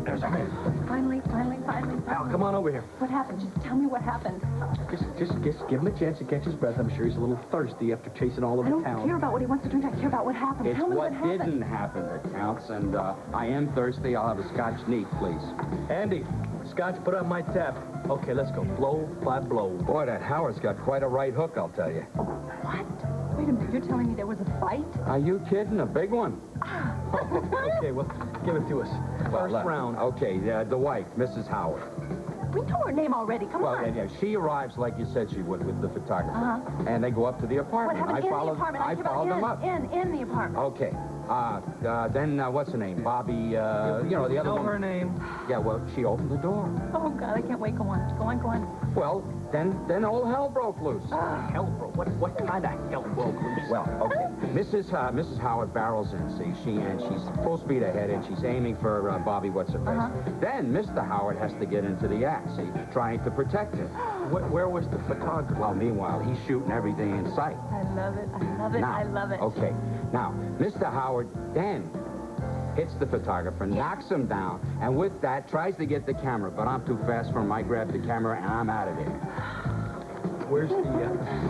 there's a man. Finally. Al, come on over here. What happened? Just tell me what happened. Just give him a chance to catch his breath. I'm sure he's a little thirsty after chasing all over I don't town. care about what he wants to drink. I care about what happened. It's Tell me what happened. didn't happen that counts, and I am thirsty. I'll have a Scotch neat, please. Andy, Scotch, put on my tab. Okay, let's go. Blow by blow. Boy, that Howard's got quite a right hook, I'll tell you. What? Wait a minute. You're telling me there was a fight? Are you kidding? A big one? Okay, well, give it to us. First round. Okay, the wife, Mrs. Howard. We know her name already. Come on. Yeah, she arrives like you said she would with the photographer. And they go up to the What apartment. happened in the apartment? I followed them up. In the apartment. Okay. Then what's her name? Bobby, you know, the other one. Know her name? Yeah, well, she opened the door. Oh, God, I can't wait. Go on. Well, then all hell broke loose. Hell broke. What kind of hell broke loose? Well, okay. Mrs. Howard barrels in, see, she's full speed ahead, and she's aiming for Bobby what's-her-face. Then Mr. Howard has to get into the act, see, trying to protect her. Where was the photographer? Well, meanwhile, he's shooting everything in sight. I love it. Now, I love it. Okay. Now, Mr. Howard then hits the photographer, knocks him down, and with that, tries to get the camera, but I'm too fast for him. I grab the camera, and I'm out of there. Where's the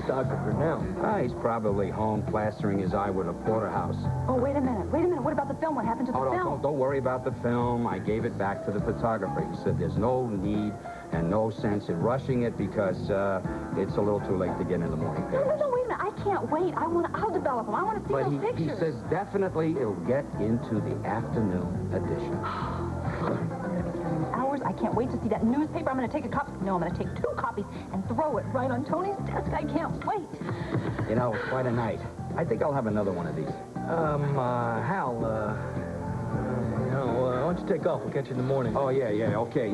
photographer now? He's probably home plastering his eye with a porterhouse. Oh, wait a minute. What about the film? What happened to the film? Don't worry about the film. I gave it back to the photographer. He said there's no need and no sense in rushing it because it's a little too late to get in the morning papers. No, wait a minute. I can't wait. I'll develop them. I want to see those pictures. He says definitely it'll get into the afternoon edition. Hours. I can't wait to see that newspaper. I'm going to take a copy. No, I'm going to take 2 copies and throw it right on Tony's desk. I can't wait. You know, quite a night. I think I'll have another one of these. Hal, why don't you take off? We'll catch you in the morning. Oh, yeah, okay.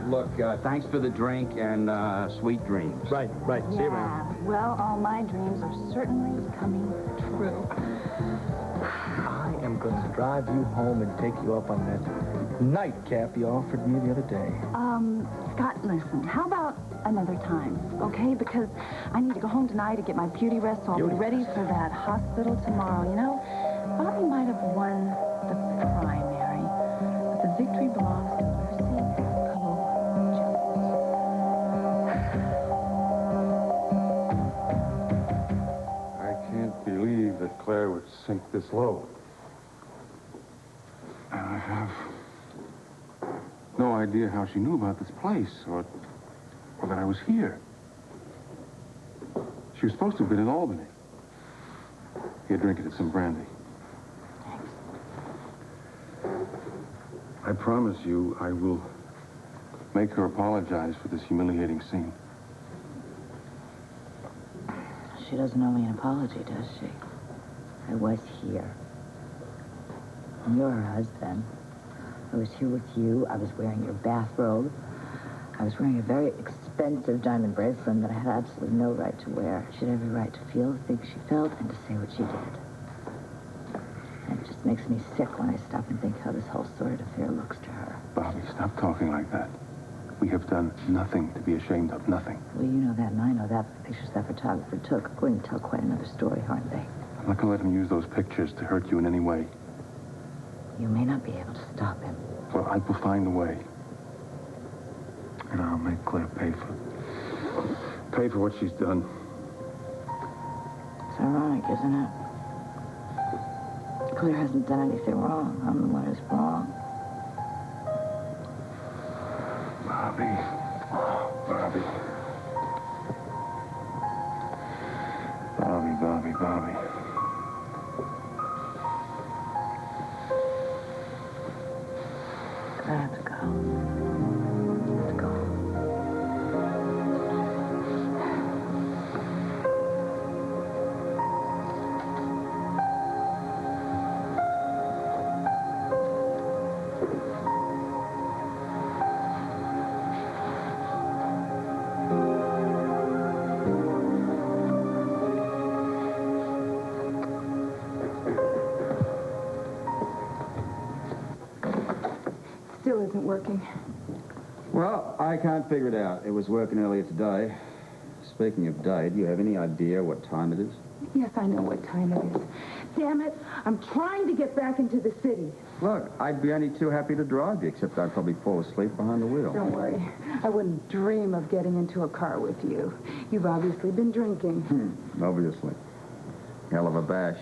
Look, thanks for the drink and sweet dreams. Right. See you around. Well, all my dreams are certainly coming true. I am going to drive you home and take you up on that nightcap you offered me the other day. Scott, listen, how about another time, okay? Because I need to go home tonight to get my beauty rest, so I'll be ready for that hospital tomorrow. You know, Bobby might have won the primary, but the victory belongs to Mercy Jones. I can't believe that Claire would sink this low. And I have no idea how she knew about this place or that I was here. She was supposed to have been in Albany. Here, drink it. It's some brandy. Thanks. I promise you I will make her apologize for this humiliating scene. She doesn't owe me an apology, does she? I was here. And you're her husband. I was here with you. I was wearing your bathrobe. I was wearing a very expensive diamond bracelet that I had absolutely no right to wear. She had every right to feel the things she felt and to say what she did. And it just makes me sick when I stop and think how this whole sordid affair looks to her. Bobby, stop talking like that. We have done nothing to be ashamed of, nothing. Well, you know that, and I know that. The pictures that photographer took are going to tell quite another story, aren't they? I'm not going to let him use those pictures to hurt you in any way. You may not be able to stop him. Well, I will find a way. And I'll make Claire pay for what she's done. It's ironic, isn't it? Claire hasn't done anything wrong. I'm the one who's wrong. Bobby. Bobby. Bobby. I have to go. Let's go. Still isn't working. Well, I can't figure it out. It was working earlier today. Speaking of day, do you have any idea what time it is? Yes, I know what time it is. damn it. I'm trying to get back into the city. Look, I'd be only too happy to drive you, except I'd probably fall asleep behind the wheel. Don't worry. I wouldn't dream of getting into a car with you. You've obviously been drinking. Obviously. Hell of a bash.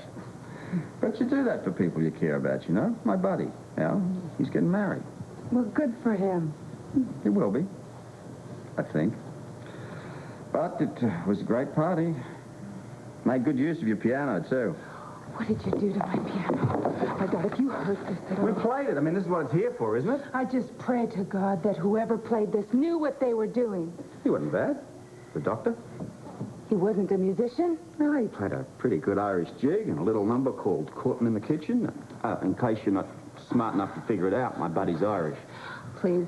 But you do that for people you care about, you know? My buddy, Al, he's getting married. Well, good for him. He will be, I think. But it was a great party. Made good use of your piano, too. What did you do to my piano? My God, if you hurt this at all... We played it. I mean, this is what it's here for, isn't it? I just pray to God that whoever played this knew what they were doing. He wasn't bad. The doctor? He wasn't a musician? No, he played a pretty good Irish jig and a little number called Courtin' in the Kitchen. In case you're not smart enough to figure it out, my buddy's Irish. Please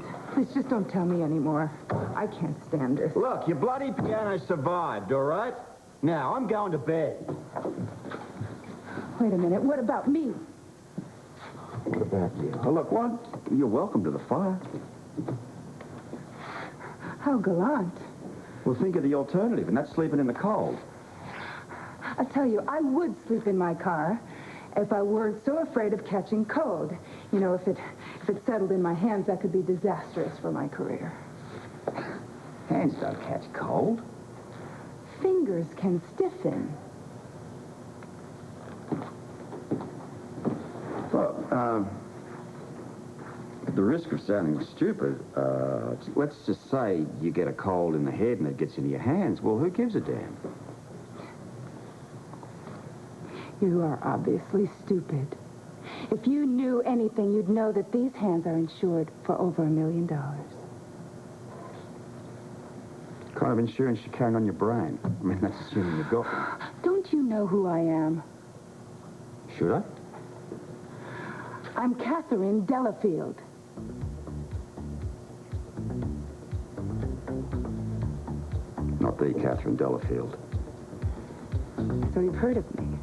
just don't tell me anymore. I can't stand this. Look, your bloody piano survived, all right? Now, I'm going to bed. Wait a minute, what about me? What about you? Oh, look, what? You're welcome to the fire. How gallant. Well, think of the alternative, and that's sleeping in the cold. I tell you, I would sleep in my car if I weren't so afraid of catching cold. You know, if it settled in my hands, that could be disastrous for my career. Hands don't catch cold. Fingers can stiffen. Well, at the risk of sounding stupid, let's just say you get a cold in the head and it gets into your hands. Well, who gives a damn? You are obviously stupid. If you knew anything, you'd know that these hands are insured for over $1 million. What kind of insurance you carrying on your brain? I mean, that's assuming you've got one. Don't you know who I am? Should I? I'm Catherine Delafield. Not the Catherine Delafield. So you've heard of me?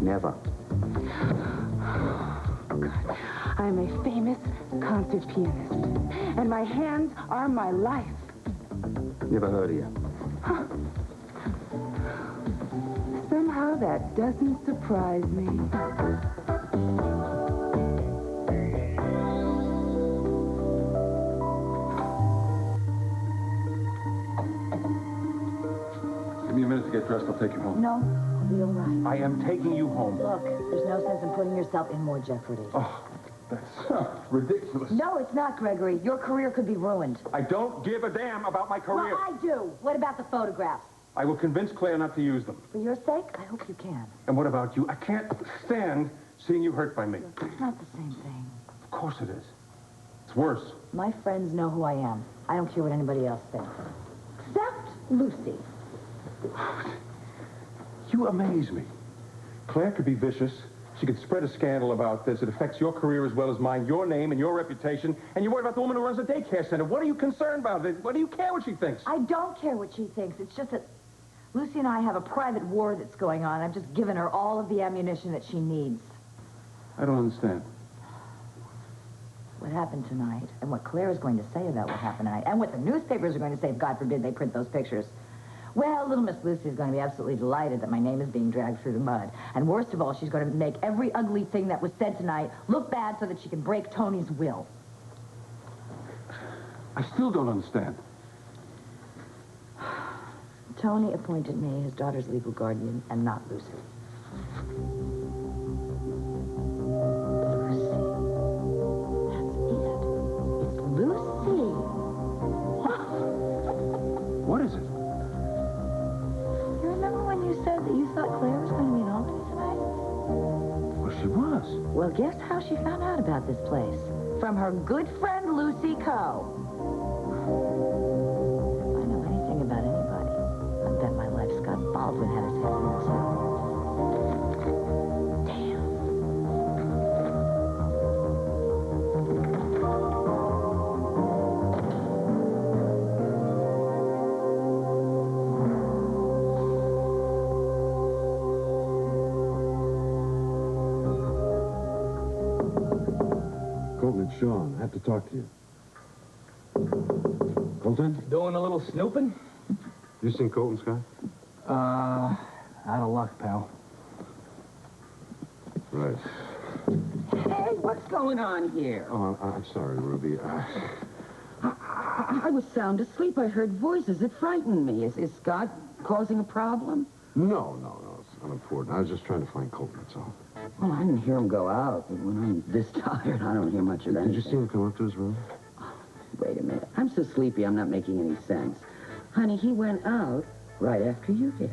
Never. God. I'm a famous concert pianist, and my hands are my life. Never heard of you. Somehow that doesn't surprise me. Give me a minute to get dressed. I'll take you home. No, I'll be all right. I am taking you home. Look, there's no sense in putting yourself in more jeopardy. Oh, that's ridiculous. No, it's not, Gregory. Your career could be ruined. I don't give a damn about my career. Well, I do. What about the photographs? I will convince Claire not to use them. For your sake, I hope you can. And what about you? I can't stand seeing you hurt by me. It's not the same thing. Of course it is. It's worse. My friends know who I am. I don't care what anybody else thinks. Except Lucy. You amaze me. Claire could be vicious. She could spread a scandal about this. It affects your career as well as mine, your name and your reputation. And you're worried about the woman who runs the daycare center. What are you concerned about? What do you care what she thinks? I don't care what she thinks. It's just that Lucy and I have a private war that's going on. I've just given her all of the ammunition that she needs. I don't understand. What happened tonight, and what Claire is going to say about what happened tonight, and what the newspapers are going to say if, God forbid, they print those pictures. Well, little Miss Lucy is going to be absolutely delighted that my name is being dragged through the mud. And worst of all, she's going to make every ugly thing that was said tonight look bad so that she can break Tony's will. I still don't understand. Tony appointed me his daughter's legal guardian and not Lucy. What is it? You remember when you said that you thought Claire was going to be in Albany tonight? Well, she was. Well, guess how she found out about this place? From her good friend, Lucy Coe. If I know anything about anybody, I bet my life Scott Baldwin had his head in this. Damn. Colton, it's Sean. I have to talk to you. Colton? Doing a little snooping? You seen Colton, Scott? Out of luck, pal. Right. Hey, what's going on here? Oh, I'm sorry, Ruby. I was sound asleep. I heard voices. It frightened me. Is Scott causing a problem? No. It's unimportant. I was just trying to find Colton, that's all. Well, I didn't hear him go out. But when I'm this tired, I don't hear much of anything. Did you see him come up to his room? Wait a minute. I'm so sleepy, I'm not making any sense. Honey, he went out right after you did.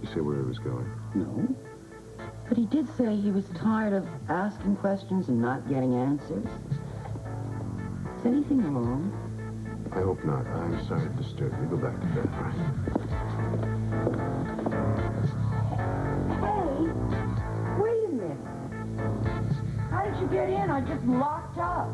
You say where he was going? No. But he did say he was tired of asking questions and not getting answers. Is anything wrong? I hope not. I'm sorry to disturb you. Go back to bed, all right? Hey, wait a minute. How did you get in? I just locked up.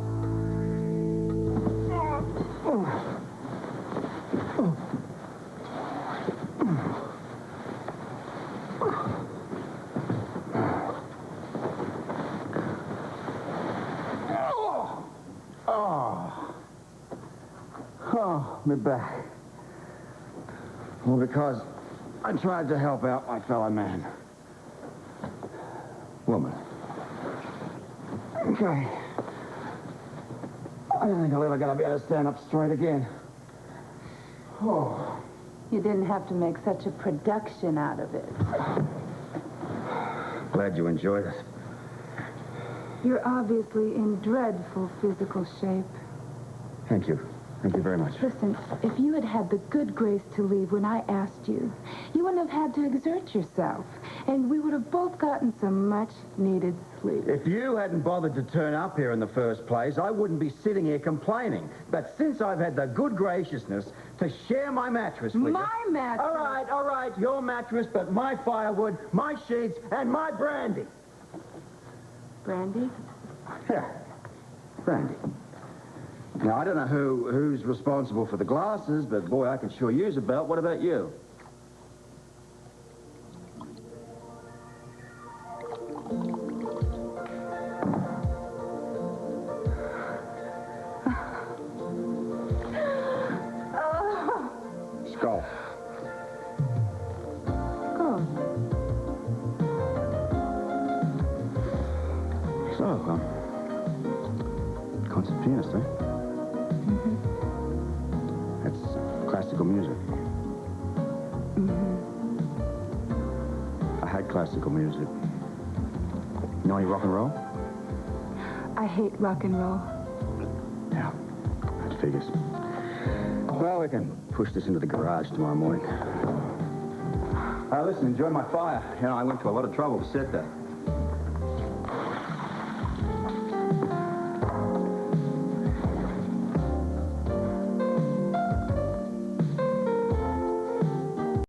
Oh, my back. Well, because I tried to help out my fellow man. Woman. Okay. I don't think I'm ever going to be able to stand up straight again. Oh. You didn't have to make such a production out of it. Glad you enjoyed it. You're obviously in dreadful physical shape. Thank you. Thank you very much. Listen, if you had had the good grace to leave when I asked you, you wouldn't have had to exert yourself. And we would have both gotten some much-needed sleep. If you hadn't bothered to turn up here in the first place, I wouldn't be sitting here complaining. But since I've had the good graciousness to share my mattress with you... My mattress? All right, your mattress, but my firewood, my sheets, and my brandy. Brandy? Yeah, brandy. Now, I don't know who's responsible for the glasses, but boy, I could sure use a belt. What about you? Skull. So, concert pianist, eh? Mm-hmm. That's classical music. Mm-hmm. I had classical music. You know any rock and roll? I hate rock and roll. Yeah, that figures. Well, we can push this into the garage tomorrow morning. Listen, enjoy my fire. You know, I went to a lot of trouble to set that.